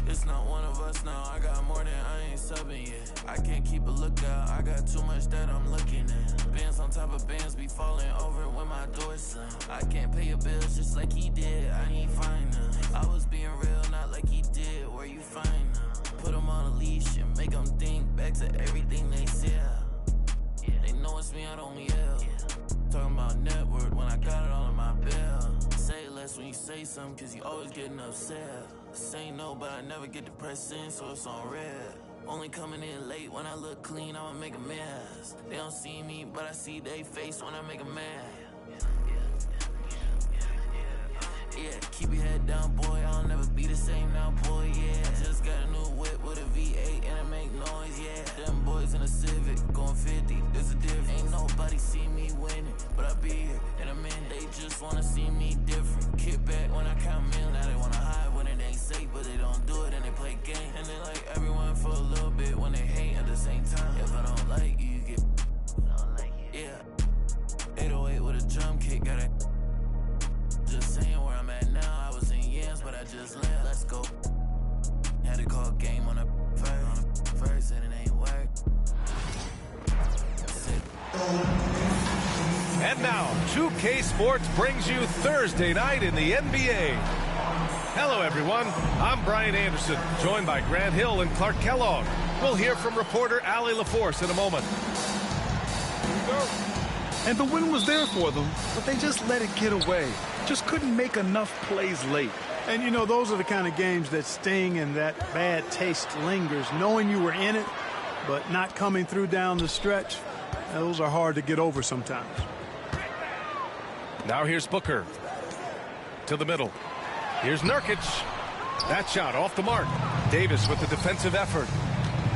It's not one of us now, I got more than I ain't subbing yet. I can't keep a lookout, I got too much that I'm looking at. Bands on top of bands be falling over when my door's slam. I can't pay your bills just like he did, I ain't fine them. I was being real, not like he did, where you find them? Put them on a leash and make them think back to everything they said. They know it's me, I don't yell. Talking about net worth when I got it all in my bill. Say less when you say something, cause you always getting upset. Say no, but I never get depressed in, so it's on red. Only coming in late when I look clean, I'ma make a mess. They don't see me, but I see they face when I make a mess. Yeah, keep your head down, boy, I'll never be the same now, boy, yeah. Just got a new whip with a V8 and it make noise, yeah. Them boys in a Civic, going 50, there's a difference. Ain't nobody see me winning, but I be here in a minute. They just wanna see me different. Kick back when I count million, now they wanna hide when it ain't safe, but they don't do it and they play game. And they like everyone for a little bit when they hate at the same time. If I don't like you, you get, yeah. 808 with a drum kick, got it. Just saying where I'm at now, I was in yams, but I just left. Let's go. Had to call game on the first, and it ain't work. And now, 2K Sports brings you Thursday night in the NBA. Hello, everyone. I'm Brian Anderson, joined by Grant Hill and Clark Kellogg. We'll hear from reporter Allie LaForce in a moment. And the win was there for them, but they just let it get away. Just couldn't make enough plays late. And, you know, those are the kind of games that sting and that bad taste lingers. Knowing you were in it, but not coming through down the stretch, those are hard to get over sometimes. Now here's Booker. To the middle. Here's Nurkic. That shot off the mark. Davis with the defensive effort.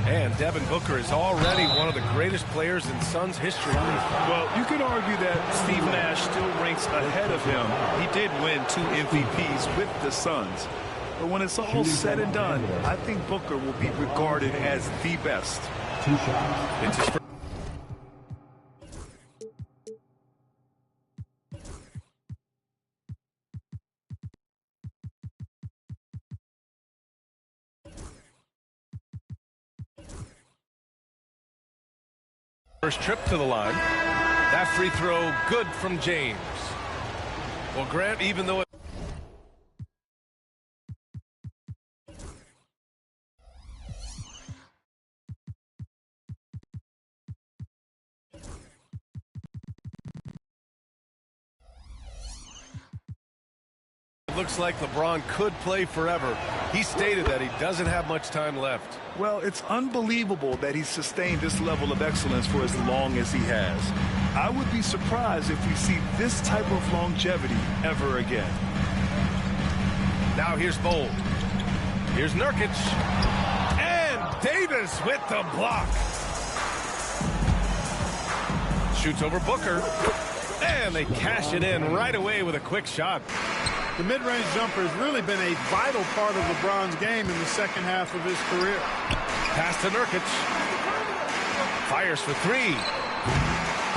And Devin Booker is already one of the greatest players in Suns history. Well, you could argue that Steve Nash still ranks ahead of him. He did win 2 MVPs with the Suns. But when it's all said and done, I think Booker will be regarded as the best. It's his first trip to the line. That free throw good from James. Well, Grant, even though it looks like LeBron could play forever, he stated that he doesn't have much time left. Well, it's unbelievable that he's sustained this level of excellence for as long as he has. I would be surprised if we see this type of longevity ever again. Now here's Bold. Here's Nurkic. And Davis with the block. Shoots over Booker. And they cash it in right away with a quick shot. The mid-range jumper has really been a vital part of LeBron's game in the second half of his career. Pass to Nurkic. Fires for 3.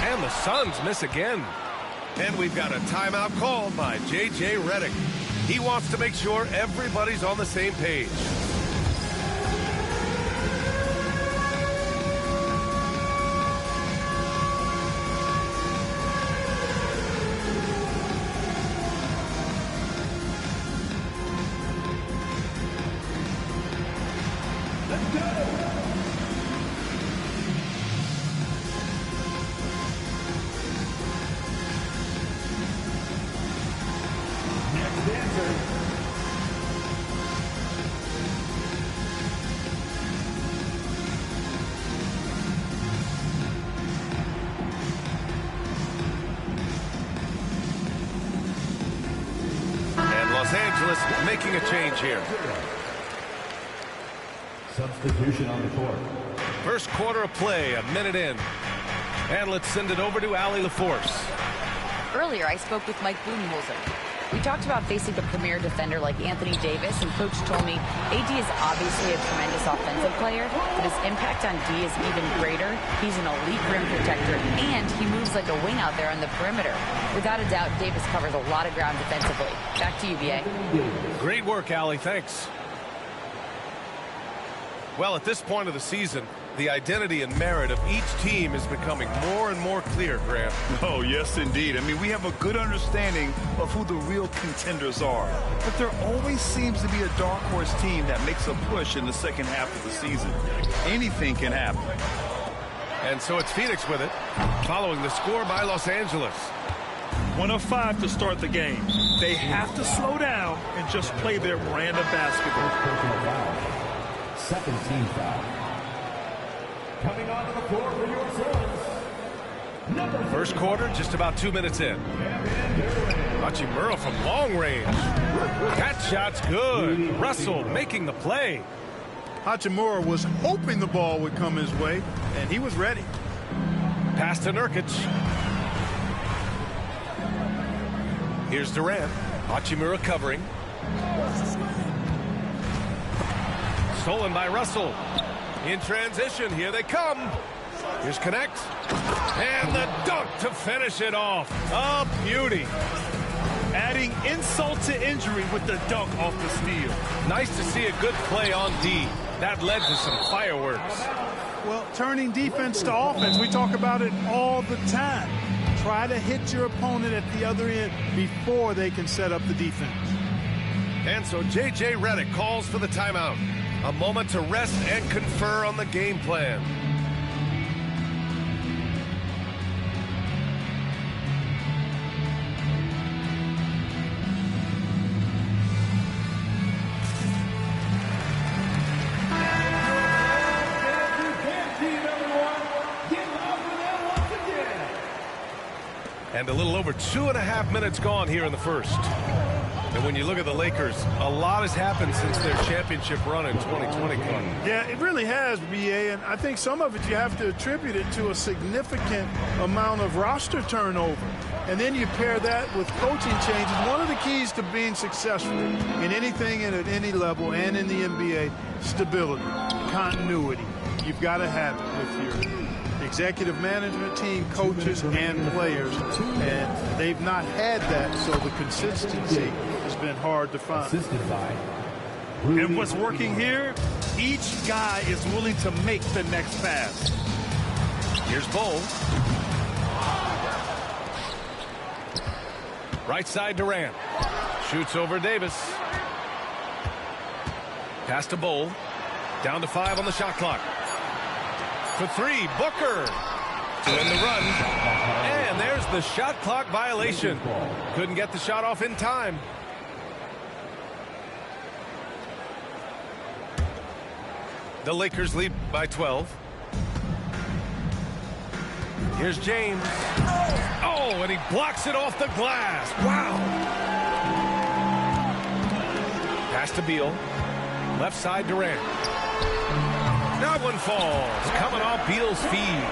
And the Suns miss again. And we've got a timeout called by J.J. Redick. He wants to make sure everybody's on the same page. Los Angeles making a change here. Substitution on the court. First quarter of play, a minute in. And let's send it over to Allie LaForce. Earlier, I spoke with Mike Budenholzer. We talked about facing a premier defender like Anthony Davis, and Coach told me AD is obviously a tremendous offensive player, but his impact on D is even greater. He's an elite rim protector, and he moves like a wing out there on the perimeter. Without a doubt, Davis covers a lot of ground defensively. Back to you, B.A. Great work, Allie. Thanks. Well, at this point of the season, the identity and merit of each team is becoming more and more clear, Grant. Oh, yes, indeed. I mean, we have a good understanding of who the real contenders are. But there always seems to be a dark horse team that makes a push in the second half of the season. Anything can happen. And so it's Phoenix with it, following the score by Los Angeles. 1 of 5 to start the game. They have to slow down and just play their brand of basketball. Personal foul. Second team foul. Coming onto the floor for your Suns. First quarter, just about 2 minutes in. Hachimura from long range. That shot's good. Russell making the play. Hachimura was hoping the ball would come his way, and he was ready. Pass to Nurkic. Here's Durant. Hachimura covering. Stolen by Russell. In transition, here they come. Here's Connect. And the dunk to finish it off. A beauty. Adding insult to injury with the dunk off the steal. Nice to see a good play on D. That led to some fireworks. Well, turning defense to offense, we talk about it all the time. Try to hit your opponent at the other end before they can set up the defense. And so J.J. Redick calls for the timeout. A moment to rest and confer on the game plan. And a little over 2.5 minutes gone here in the first. And when you look at the Lakers, a lot has happened since their championship run in 2020. Yeah, it really has, B.A., and I think some of it you have to attribute it to a significant amount of roster turnover. And then you pair that with coaching changes. One of the keys to being successful in anything and at any level and in the NBA, stability, continuity. You've got to have it with your executive management team, coaches, and players. And they've not had that, so the consistency has been hard to find. And what's working here, each guy is willing to make the next pass. Here's Bull. Right side Durant. Shoots over Davis. Pass to Bull. Down to 5 on the shot clock. For 3, Booker to win the run. And there's the shot clock violation. Couldn't get the shot off in time. The Lakers lead by 12. Here's James. Oh, and he blocks it off the glass. Wow. Pass to Beal. Left side Durant. That one falls, coming off Beal's feed.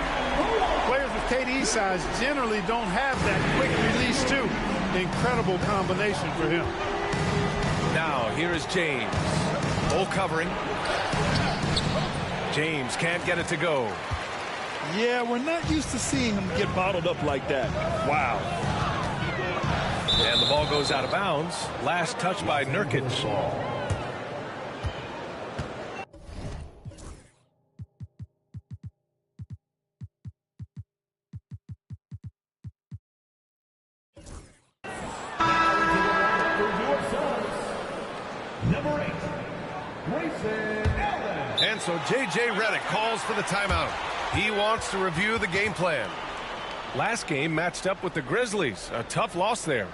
Players with KD's size generally don't have that quick release, too. Incredible combination for him. Now, here is James. Bull covering. James can't get it to go. Yeah, we're not used to seeing him get bottled up like that. Wow. And the ball goes out of bounds. Last touch by Nurkic. And so J.J. Redick calls for the timeout. He wants to review the game plan. Last game matched up with the Grizzlies. A tough loss there.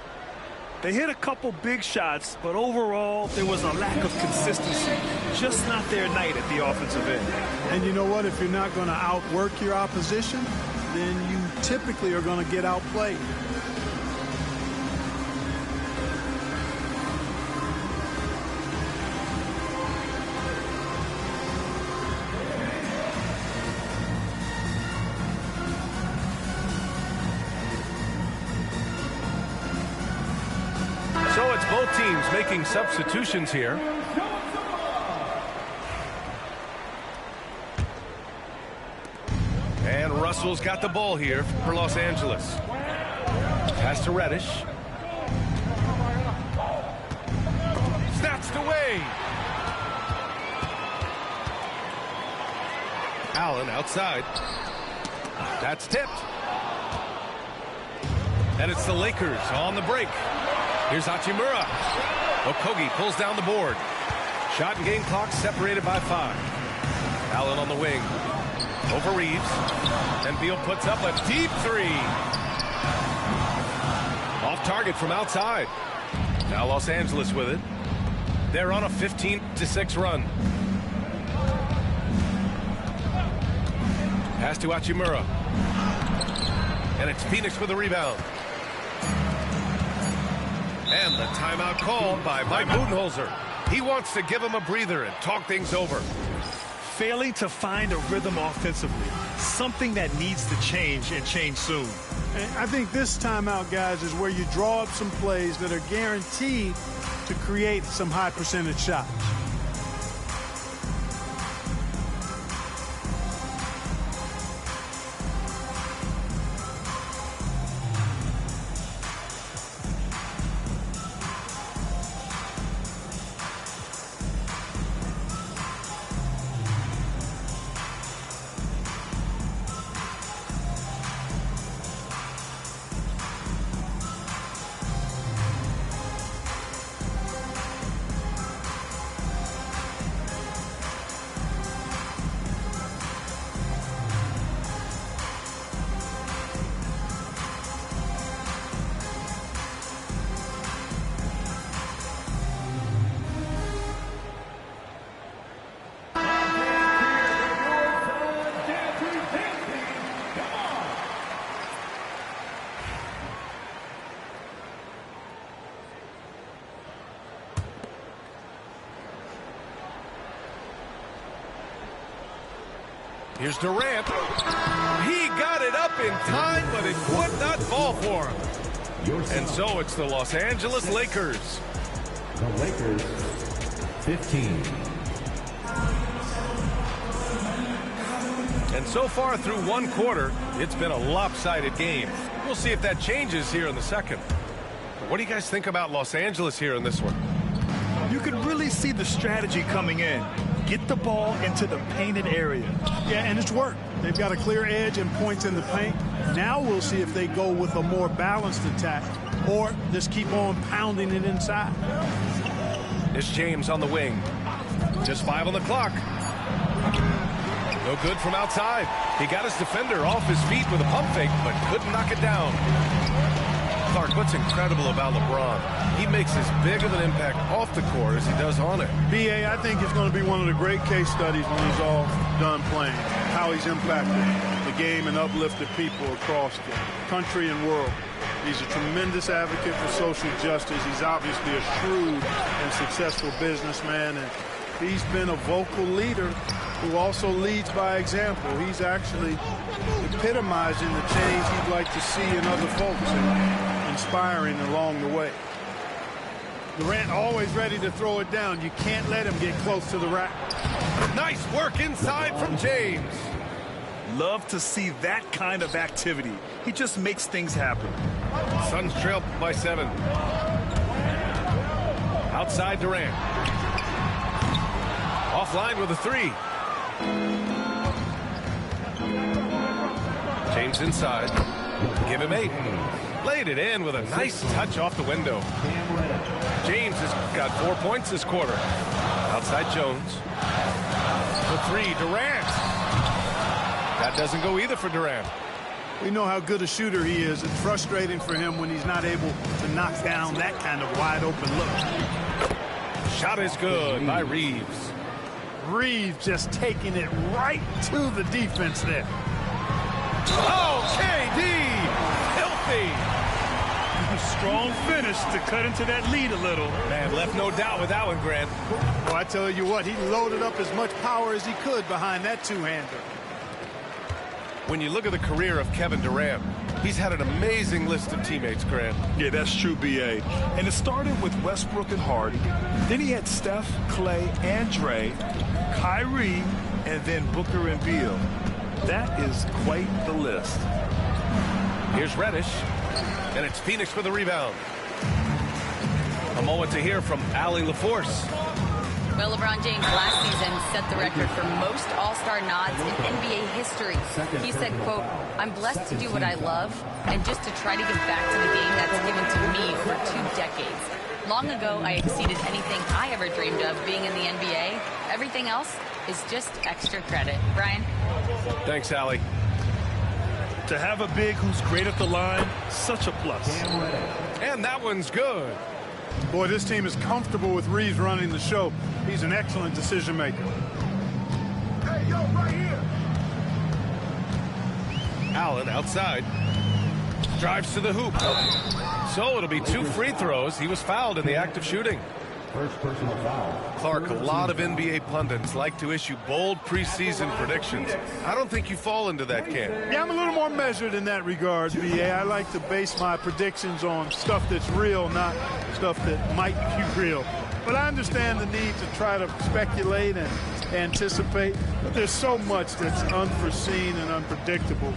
They hit a couple big shots, but overall there was a lack of consistency. Just not their night at the offensive end. And you know what? If you're not going to outwork your opposition, then you typically are going to get outplayed. So it's both teams making substitutions here. And Russell's got the ball here for Los Angeles. Pass to Reddish. Snatched away. Allen outside. That's tipped. And it's the Lakers on the break. Here's Hachimura. Okogie pulls down the board. Shot and game clock separated by 5. Allen on the wing. Over Reeves. And Beal puts up a deep 3. Off target from outside. Now Los Angeles with it. They're on a 15-6 run. Pass to Hachimura. And it's Phoenix with the rebound. And the timeout called by Mike Budenholzer. He wants to give him a breather and talk things over. Failing to find a rhythm offensively. Something that needs to change and change soon. And I think this timeout, guys, is where you draw up some plays that are guaranteed to create some high percentage shots. Here's Durant. He got it up in time, but it would not fall for him. And so it's the Los Angeles Lakers. The Lakers, 15. And so far through one quarter, it's been a lopsided game. We'll see if that changes here in the second. What do you guys think about Los Angeles here in this one? You can really see the strategy coming in. Get the ball into the painted area. Yeah, and it's worked. They've got a clear edge and points in the paint. Now we'll see if they go with a more balanced attack or just keep on pounding it inside. It's James on the wing. Just 5 on the clock. No good from outside. He got his defender off his feet with a pump fake, but couldn't knock it down. Clark, what's incredible about LeBron? He makes as big of an impact off the court as he does on it. B.A., I think it's going to be one of the great case studies when he's all done playing, how he's impacted the game and uplifted people across the country and world. He's a tremendous advocate for social justice. He's obviously a shrewd and successful businessman, and he's been a vocal leader who also leads by example. He's actually epitomizing the change he'd like to see in other folks and inspiring along the way. Durant always ready to throw it down. You can't let him get close to the rack. Nice work inside from James. Love to see that kind of activity. He just makes things happen. Suns trail by 7. Outside Durant. Offline with a 3. James inside. Give him 8. Laid it in with a nice touch off the window. James has got 4 points this quarter. Outside Jones. The 3, Durant. That doesn't go either for Durant. We know how good a shooter he is. It's frustrating for him when he's not able to knock down that kind of wide open look. Shot is good by Reeves. Reeves just taking it right to the defense there. Oh, KD! Filthy! Strong finish to cut into that lead a little. Man, left no doubt with that one, Grant. Well, I tell you what, he loaded up as much power as he could behind that two-hander. When you look at the career of Kevin Durant, he's had an amazing list of teammates, Grant. Yeah, that's true, B.A. And it started with Westbrook and Harden. Then he had Steph, Clay, and Dre, Kyrie, and then Booker and Beal. That is quite the list. Here's Reddish, and it's Phoenix for the rebound. A moment to hear from Allie LaForce. Well, LeBron James last season set the record for most All-Star nods in NBA history. He said, quote, "I'm blessed to do what I love and just to try to give back to the game that's given to me over 2 decades. Long ago, I exceeded anything I ever dreamed of being in the NBA. Everything else is just extra credit." Brian? Thanks, Allie. To have a big who's great at the line, such a plus. And that one's good. Boy, this team is comfortable with Reeves running the show. He's an excellent decision maker. Hey, yo, right here. Allen outside. Drives to the hoop. So it'll be 2 free throws. He was fouled in the act of shooting. First personal foul. Clark, a lot of NBA pundits like to issue bold preseason predictions. I don't think you fall into that camp. Yeah, I'm a little more measured in that regard, BA. I like to base my predictions on stuff that's real, not stuff that might be real. But I understand the need to try to speculate and anticipate. But there's so much that's unforeseen and unpredictable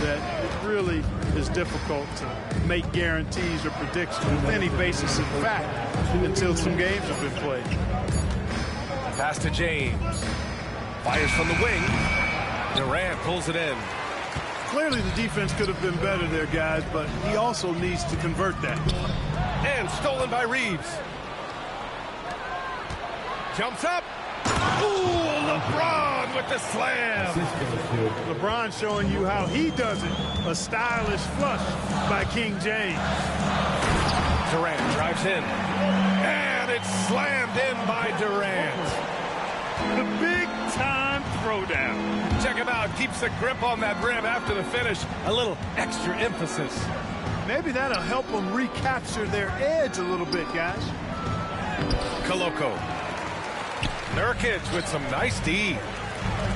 that it really is difficult to make guarantees or predictions with any basis in fact until some games have been played. Pass to James. Fires from the wing. Durant pulls it in. Clearly the defense could have been better there, guys, but he also needs to convert that. And stolen by Reeves. Jumps up. Ooh, LeBron with the slam. LeBron showing you how he does it. A stylish flush by King James. Durant drives in. And it's slammed in by Durant. The big-time throwdown. Check him out. Keeps the grip on that rim after the finish. A little extra emphasis. Maybe that'll help them recapture their edge a little bit, guys. Koloko. Nurkic with some nice D.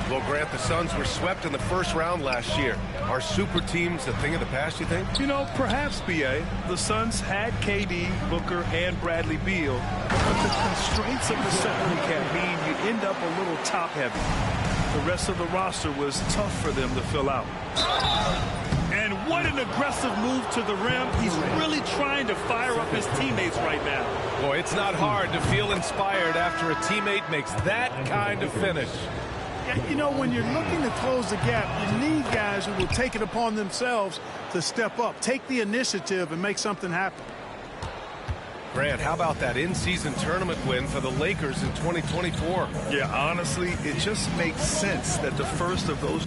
Well, Grant, the Suns were swept in the first round last year. Are super teams a thing of the past, you think? You know, perhaps, B.A. The Suns had KD, Booker, and Bradley Beal, but the constraints of the salary cap mean you end up a little top-heavy. The rest of the roster was tough for them to fill out. And what an aggressive move to the rim. He's really trying to fire up his teammates right now. Boy, it's not hard to feel inspired after a teammate makes that kind of finish. You know, when you're looking to close the gap, you need guys who will take it upon themselves to step up, take the initiative, and make something happen. Grant, how about that in-season tournament win for the Lakers in 2024? Yeah, honestly, it just makes sense that the first of those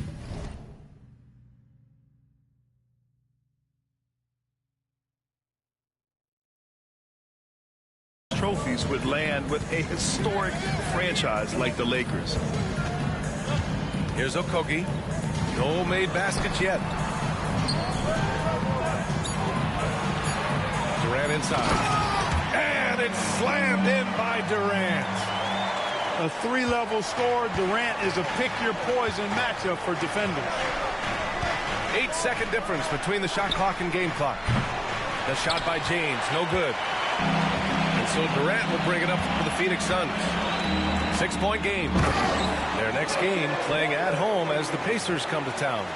trophies would land with a historic franchise like the Lakers. Here's Okogie. No made baskets yet. Durant inside. And it's slammed in by Durant. A 3-level score. Durant is a pick-your-poison matchup for defenders. 8-second difference between the shot clock and game clock. The shot by James, no good. And so Durant will bring it up for the Phoenix Suns. 6-point game. Their next game playing at home as the Pacers come to town.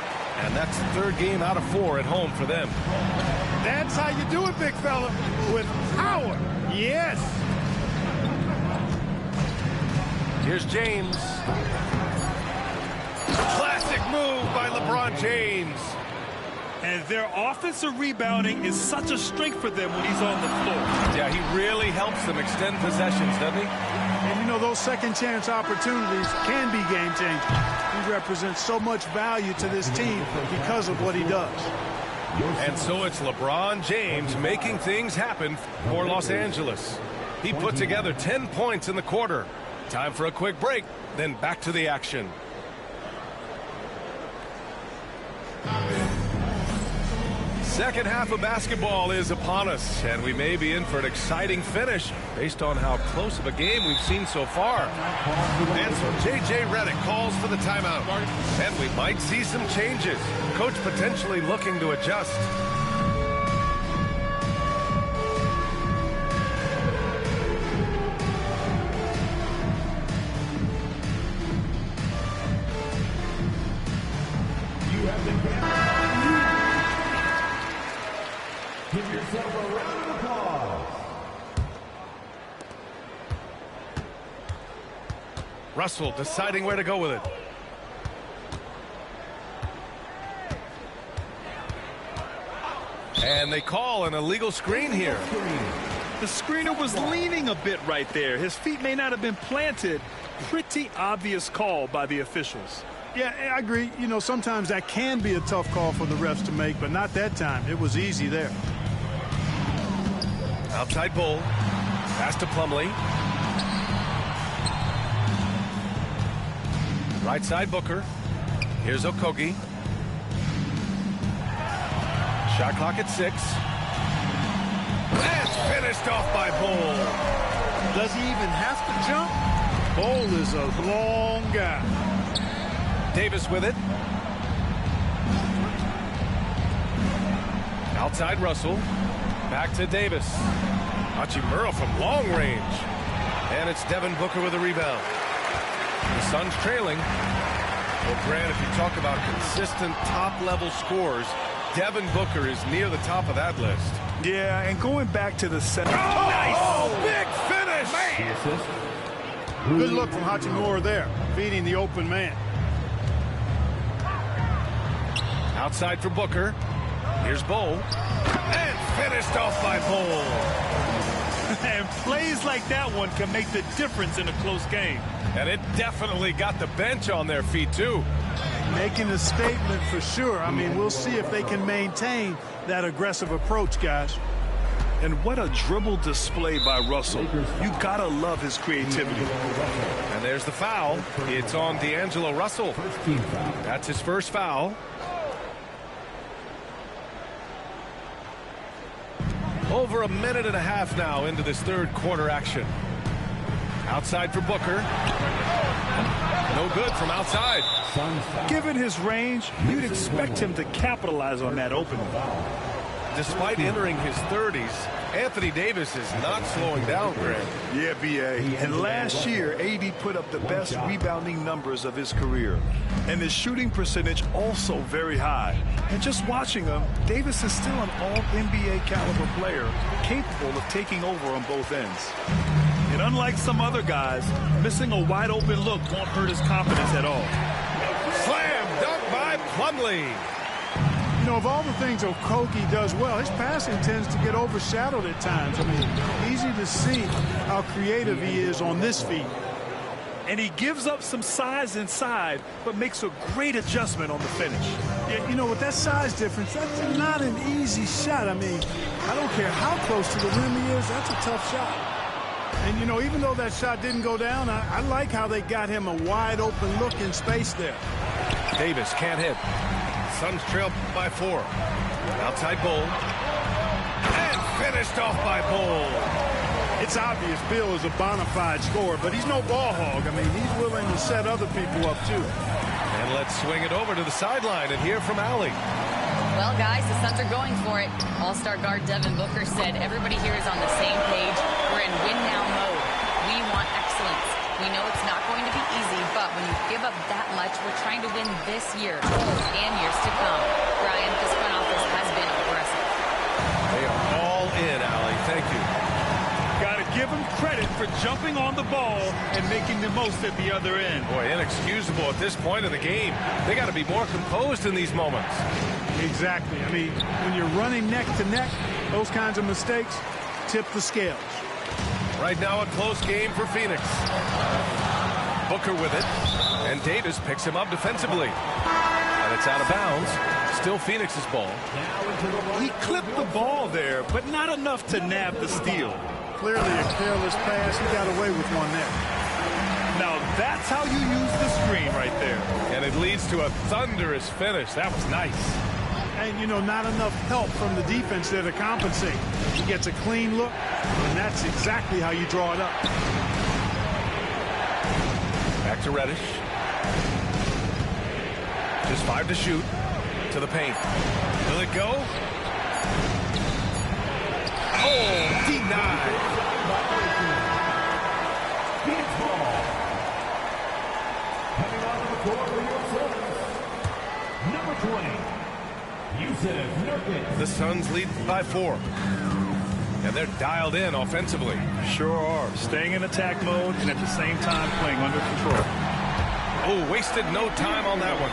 And that's the 3rd game out of 4 at home for them. That's how you do it, big fella. With power. Yes. Here's James. Classic move by LeBron James. And their offensive rebounding is such a strength for them when he's on the floor. Yeah, he really helps them extend possessions, doesn't he? And, you know, those second-chance opportunities can be game-changing. He represents so much value to this team because of what he does. And so it's LeBron James making things happen for Los Angeles. He put together 10 points in the quarter. Time for a quick break, then back to the action. Second half of basketball is upon us, and we may be in for an exciting finish based on how close of a game we've seen so far. And so J.J. Redick calls for the timeout, and we might see some changes. Coach potentially looking to adjust. Give yourself a round of applause. Russell deciding where to go with it. And they call an illegal screen here. The screener was leaning a bit right there. His feet may not have been planted. Pretty obvious call by the officials. Yeah, I agree. You know, sometimes that can be a tough call for the refs to make, but not that time. It was easy there. Outside Bull. Pass to Plumlee. Right side Booker. Here's Okogie. Shot clock at 6. That's finished off by Bull. Does he even have to jump? Bull is a long guy. Davis with it. Outside Russell. Back to Davis. Hachimura from long range. And it's Devin Booker with a rebound. The Suns trailing. Well, Grant, if you talk about consistent top-level scores, Devin Booker is near the top of that list. Yeah, and going back to the center. Oh, nice! Big finish! Man. Good look from Hachimura there, feeding the open man. Outside for Booker. Here's Bull. And finished off by Bull. And plays like that one can make the difference in a close game. And it definitely got the bench on their feet, too. Making a statement for sure. I mean, we'll see if they can maintain that aggressive approach, guys. And what a dribble display by Russell. You gotta love his creativity. And there's the foul. It's on D'Angelo Russell. That's his first foul. Over a minute and a half now into this third quarter action. Outside for Booker. No good from outside. Given his range, you'd expect him to capitalize on that opening. Despite entering his 30s, Anthony Davis is not slowing down, Grant. Yeah, B.A. And last year, AD put up the best rebounding numbers of his career. And his shooting percentage also very high. And just watching him, Davis is still an all-NBA caliber player, capable of taking over on both ends. And unlike some other guys, missing a wide-open look won't hurt his confidence at all. Slam dunk by Plumlee. You know, of all the things Okogie does well, his passing tends to get overshadowed at times. I mean, easy to see how creative he is on this feed. And he gives up some size inside, but makes a great adjustment on the finish. Yeah, you know, with that size difference, that's not an easy shot. I mean, I don't care how close to the rim he is, that's a tough shot. And, you know, even though that shot didn't go down, I like how they got him a wide-open look in space there. Davis can't hit. Suns trail by 4. Outside Bull. And finished off by Bull. It's obvious Bill is a bona fide scorer, but he's no ball hog. I mean, he's willing to set other people up, too. And let's swing it over to the sideline and hear from Allie. Well, guys, the Suns are going for it. All-star guard Devin Booker said everybody here is on the same page. We're in win-now mode. We want excellence. We know it's not going to be easy, but when you give up that much, we're trying to win this year and years to come. Brian, this front office has been aggressive. They are all in, Allie. Thank you. Got to give him credit for jumping on the ball and making the most at the other end. Boy, inexcusable at this point of the game. They got to be more composed in these moments. Exactly. I mean, when you're running neck to neck, those kinds of mistakes tip the scales. Right now a close game for Phoenix. Booker with it, and Davis picks him up defensively. And it's out of bounds. Still Phoenix's ball. He clipped the ball there, but not enough to nab the steal. Clearly a careless pass. He got away with one there. Now that's how you use the screen right there. And it leads to a thunderous finish. That was nice. And, you know, not enough help from the defense there to compensate. He gets a clean look, and that's exactly how you draw it up. Back to Reddish. Just 5 to shoot. To the paint. Will it go? Oh, denied. Coming onto the court for your Suns, number 20. The Suns lead by 4. And they're dialed in offensively. Sure are. Staying in attack mode and at the same time playing under control. Oh, wasted no time on that one.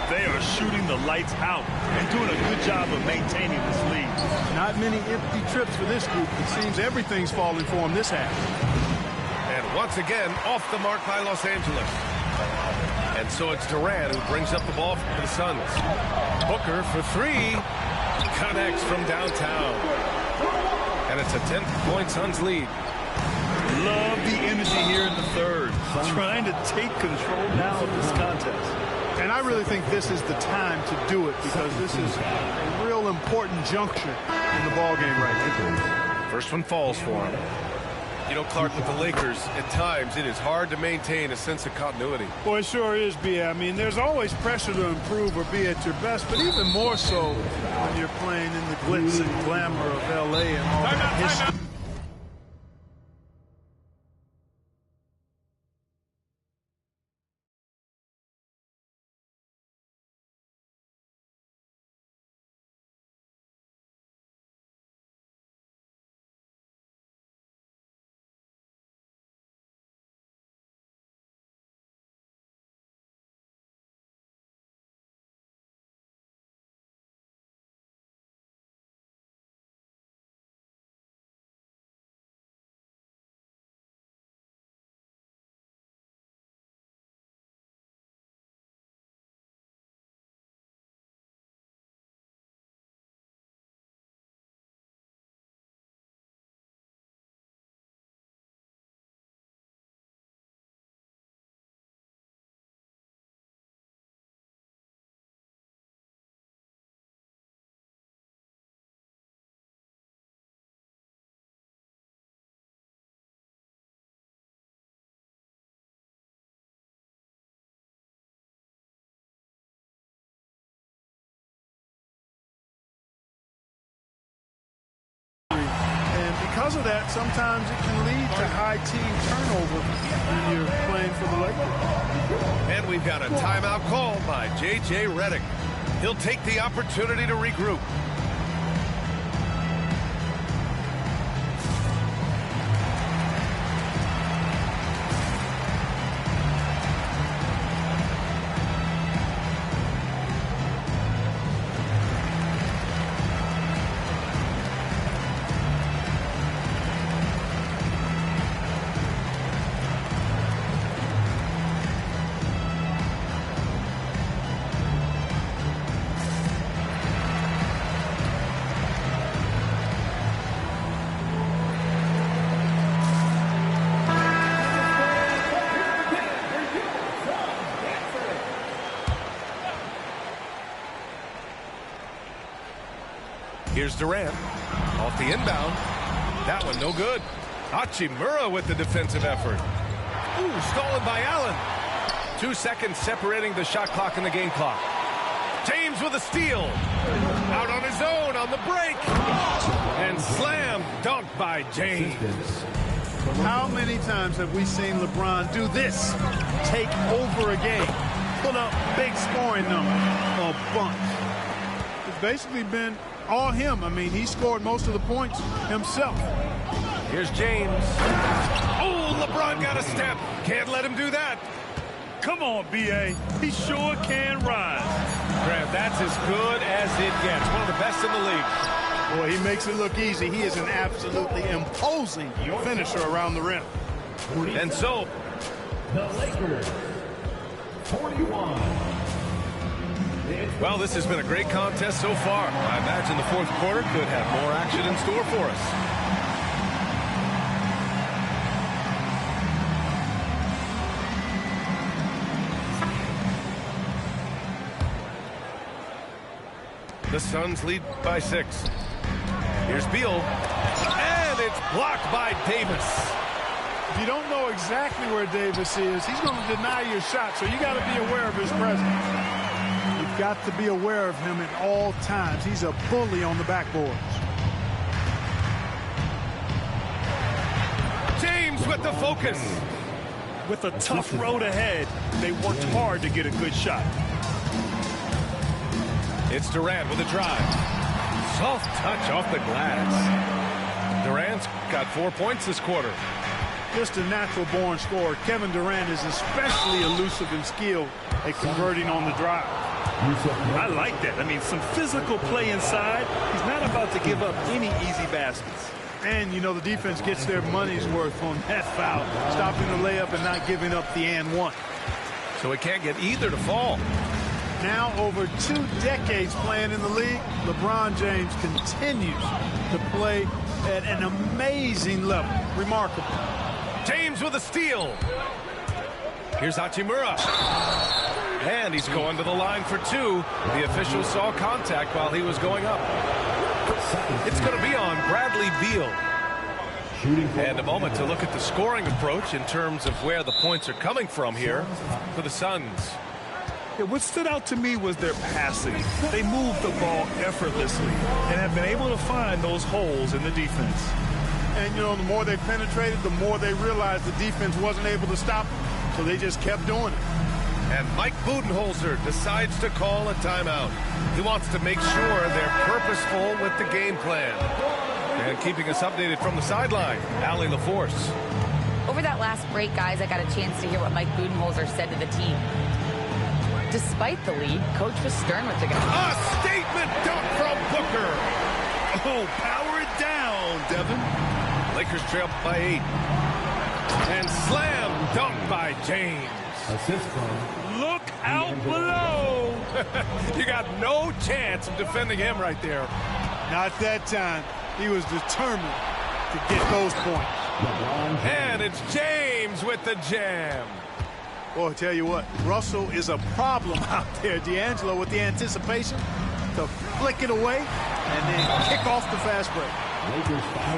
They are shooting the lights out and doing a good job of maintaining this lead. Not many empty trips for this group. It seems everything's falling for them this half. And once again, off the mark by Los Angeles. And so it's Durant who brings up the ball for the Suns. Booker for three. Connects from downtown. And it's a 10-point Suns lead. Love the energy here in the third. Trying to take control now of this contest. And I really think this is the time to do it because this is a real important juncture in the ballgame right now. First one falls for him. You know, Clark, with the Lakers, at times it is hard to maintain a sense of continuity. Well, it sure is, B. I mean, there's always pressure to improve or be at your best, but even more so when you're playing in the glitz and glamour of L.A. and all that history. Because of that, sometimes it can lead to high team turnover when you're playing for the Lakers. And we've got a timeout called by J.J. Redick. He'll take the opportunity to regroup. Here's Durant. Off the inbound. That one no good. Hachimura with the defensive effort. Ooh, stolen by Allen. 2 seconds separating the shot clock and the game clock. James with a steal. Out on his own on the break. And slam dunked by James. How many times have we seen LeBron do this? Take over a game. Put up big scoring number. A bunch. It's basically been all him. I mean, he scored most of the points himself. Here's James. Oh, LeBron got a step. Can't let him do that. Come on, B.A. He sure can rise. Grant, that's as good as it gets. One of the best in the league. Boy, he makes it look easy. He is an absolutely imposing finisher around the rim. And so, the Lakers, 41. Well, this has been a great contest so far. I imagine the fourth quarter could have more action in store for us. The Suns lead by 6. Here's Beal. And it's blocked by Davis. If you don't know exactly where Davis is, he's going to deny your shot, so you got to be aware of his presence. You've got to be aware of him at all times. He's a bully on the backboards. James with the focus. With a tough road ahead, they worked hard to get a good shot. It's Durant with a drive. Soft touch off the glass. Durant's got 4 points this quarter. Just a natural-born scorer. Kevin Durant is especially elusive and skilled at converting on the drive. I like that. I mean, some physical play inside. He's not about to give up any easy baskets. And, you know, the defense gets their money's worth on that foul, stopping the layup and not giving up the and one. So he can't get either to fall. Now, over 2 decades playing in the league, LeBron James continues to play at an amazing level. Remarkable. James with a steal. Here's Hachimura. And he's going to the line for 2. The official saw contact while he was going up. It's going to be on Bradley Beal. And a moment to look at the scoring approach in terms of where the points are coming from here for the Suns. Yeah, what stood out to me was their passing. They moved the ball effortlessly and have been able to find those holes in the defense. And, you know, the more they penetrated, the more they realized the defense wasn't able to stop them. So they just kept doing it. And Mike Budenholzer decides to call a timeout. He wants to make sure they're purposeful with the game plan. And keeping us updated from the sideline, Allie LaForce. Over that last break, guys, I got a chance to hear what Mike Budenholzer said to the team. Despite the lead, Coach was stern with the guys. A statement dunk from Booker. Oh, power it down, Devin. Lakers trail by 8. And slam dunk by James. Assist from. Look out below. You got no chance of defending him right there. Not that time. He was determined to get those points. And it's James with the jam. Boy, I tell you what, Russell is a problem out there. D'Angelo with the anticipation to flick it away and then kick off the fast break.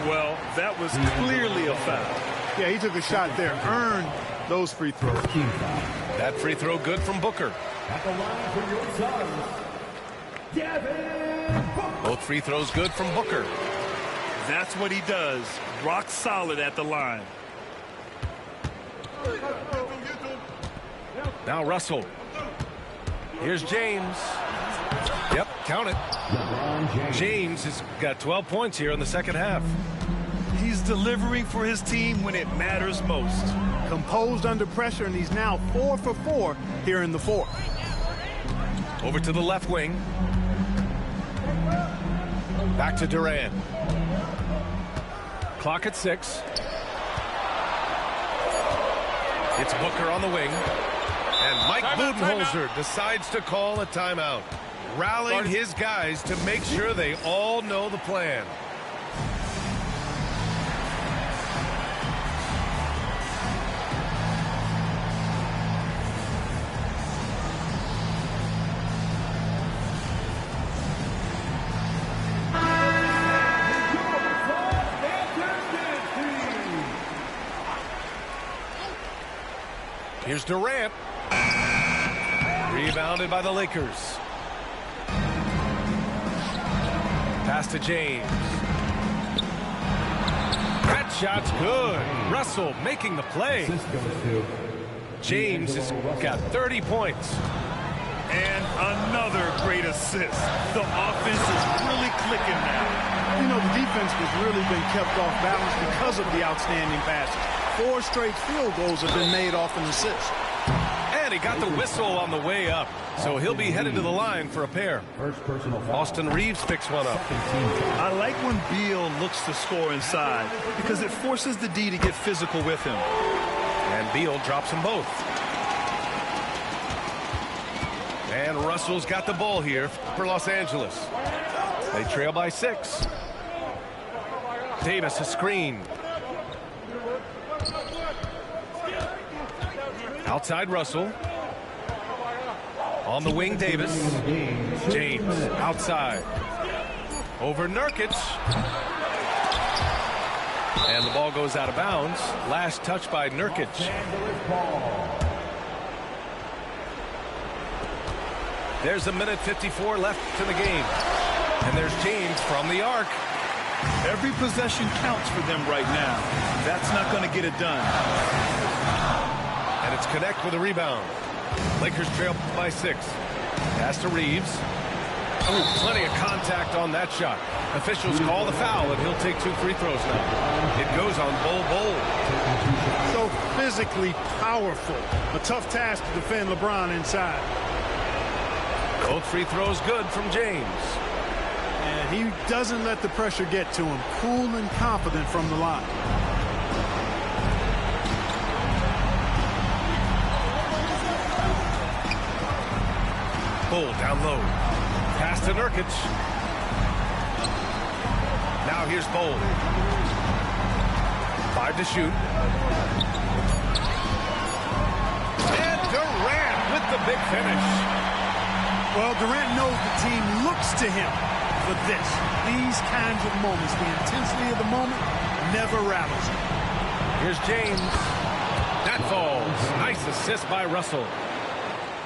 Well, that was clearly a foul. Yeah, he took a shot there, earned those free throws. That free throw good from Booker. At the line for your Suns, Devin Booker. Both free throws good from Booker. That's what he does. Rock solid at the line. Now Russell. Here's James. Yep, count it. James has got 12 points here in the second half. He's delivering for his team when it matters most. Composed under pressure, and he's now 4 for 4 here in the fourth. Over to the left wing. Back to Durant. Clock at 6. It's Booker on the wing. And Mike Budenholzer decides to call a timeout, rallying his guys to make sure they all know the plan. Here's Durant. Rebounded by the Lakers. Pass to James. That shot's good. Russell making the play. James has got 30 points. And another great assist. The offense is really clicking now. You know, the defense has really been kept off balance because of the outstanding passes. 4 straight field goals have been made off an assist. And he got the whistle on the way up, so he'll be headed to the line for a pair. Austin Reeves picks one up. I like when Beal looks to score inside because it forces the D to get physical with him. And Beal drops them both. And Russell's got the ball here for Los Angeles. They trail by 6. Davis a screen. Outside Russell. On the wing, Davis. James outside. Over Nurkic. And the ball goes out of bounds. Last touch by Nurkic. There's a minute 54 left in the game. And there's James from the arc. Every possession counts for them right now. That's not going to get it done. And it's Connect with a rebound. Lakers trail by 6. Pass to Reeves. Ooh, plenty of contact on that shot. Officials call the foul, and he'll take 2 free throws now. It goes on Bol. So physically powerful. A tough task to defend LeBron inside. Both free throws good from James. And he doesn't let the pressure get to him. Cool and confident from the line. Bol down low. Pass to Nurkic. Now here's Bol. 5 to shoot. And Durant with the big finish. Well, Durant knows the team looks to him for this. These kinds of moments, the intensity of the moment never rattles him. Here's James. That falls. Nice assist by Russell.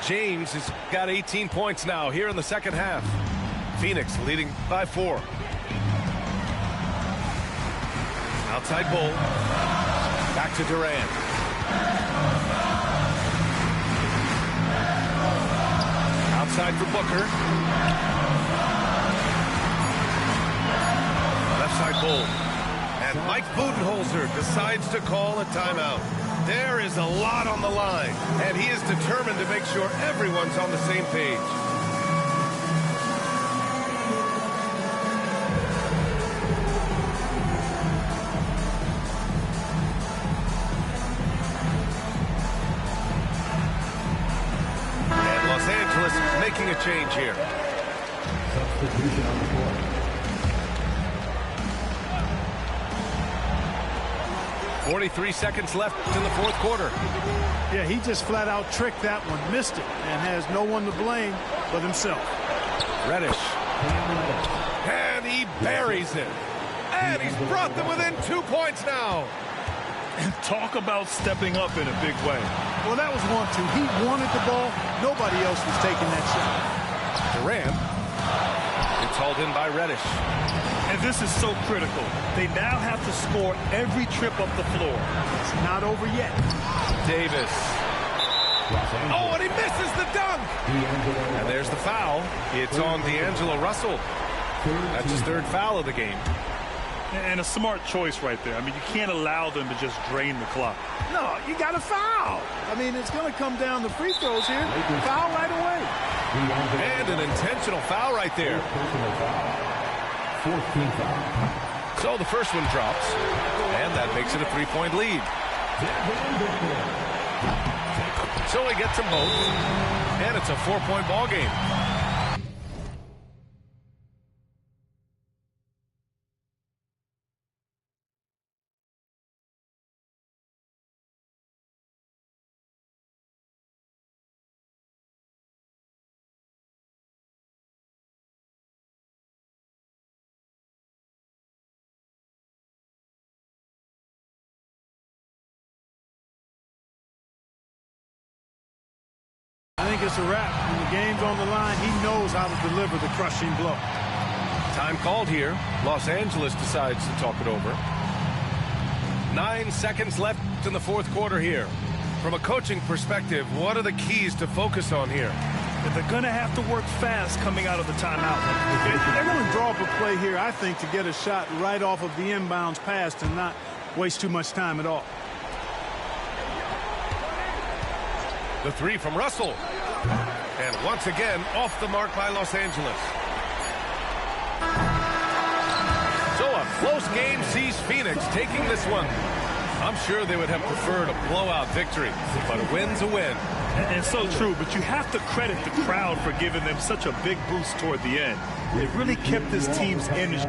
James has got 18 points now here in the second half. Phoenix leading by 4. Outside Bol. Back to Durant. Outside for Booker. Left side Bol. And Mike Budenholzer decides to call a timeout. There is a lot on the line, and he is determined to make sure everyone's on the same page. And Los Angeles making a change here. Substitution on the court. 43 seconds left in the fourth quarter. Yeah, he just flat out tricked that one, missed it, and has no one to blame but himself. Reddish. And he buries it. And he's brought them within 2 points now. And talk about stepping up in a big way. Well, that was 1-2. He wanted the ball. Nobody else was taking that shot. Durant. It's hauled in by Reddish. And this is so critical. They now have to score every trip up the floor. It's not over yet. Davis. Oh, and he misses the dunk. And there's the foul. It's on D'Angelo Russell. That's his 3rd foul of the game. And a smart choice right there. I mean, you can't allow them to just drain the clock. No, you got to foul. I mean, it's going to come down to free throws here. Foul right away. And an intentional foul right there. 14 foul. So the first one drops, and that makes it a 3-point lead. So he gets them both, and it's a 4-point ball game. I think it's a wrap. When the game's on the line, he knows how to deliver the crushing blow. Time called here. Los Angeles decides to talk it over. 9 seconds left in the fourth quarter here. From a coaching perspective, what are the keys to focus on here? They're going to have to work fast coming out of the timeout. They're going to draw up a play here, I think, to get a shot right off of the inbounds pass and not waste too much time at all. The 3 from Russell. And once again, off the mark by Los Angeles. So a close game sees Phoenix taking this one. I'm sure they would have preferred a blowout victory, but a win's a win. And so true, but you have to credit the crowd for giving them such a big boost toward the end. It really kept this team's energy.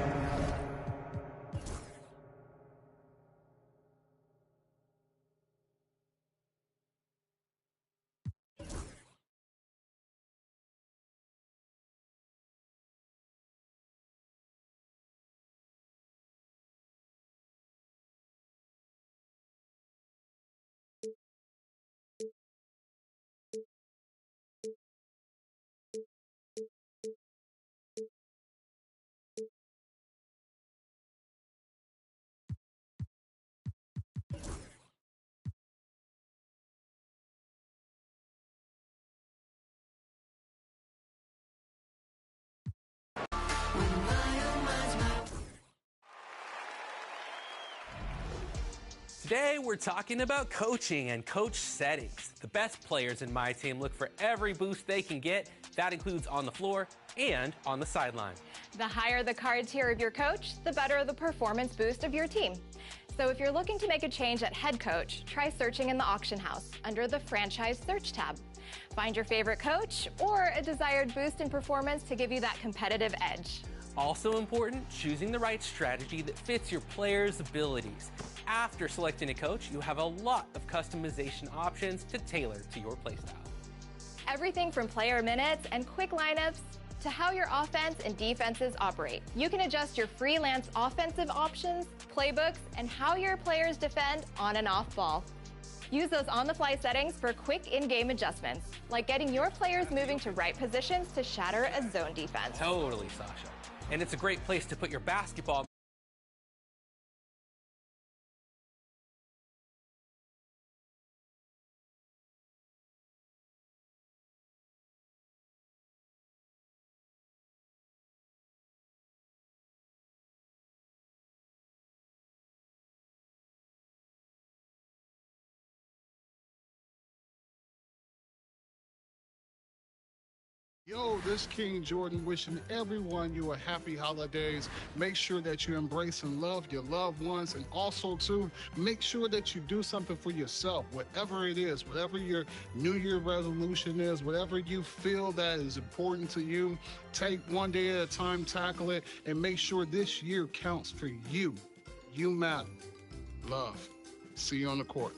Today, we're talking about coaching and coach settings. The best players in my team look for every boost they can get. That includes on the floor and on the sideline. The higher the card tier of your coach, the better the performance boost of your team. So if you're looking to make a change at head coach, try searching in the auction house under the franchise search tab. Find your favorite coach or a desired boost in performance to give you that competitive edge. Also important, choosing the right strategy that fits your player's abilities. After selecting a coach, you have a lot of customization options to tailor to your playstyle. Everything from player minutes and quick lineups to how your offense and defenses operate. You can adjust your freelance offensive options, playbooks, and how your players defend on and off ball. Use those on-the-fly settings for quick in-game adjustments, like getting your players moving to right positions to shatter a zone defense. Totally, Sasha. And it's a great place to put your basketball. Yo, this King Jordan wishing everyone you a happy holidays. Make sure that you embrace and love your loved ones, and also too, make sure that you do something for yourself, whatever it is, whatever your New Year resolution is, whatever you feel that is important to you, take one day at a time, tackle it, and make sure this year counts for you. You matter. Love. See you on the court.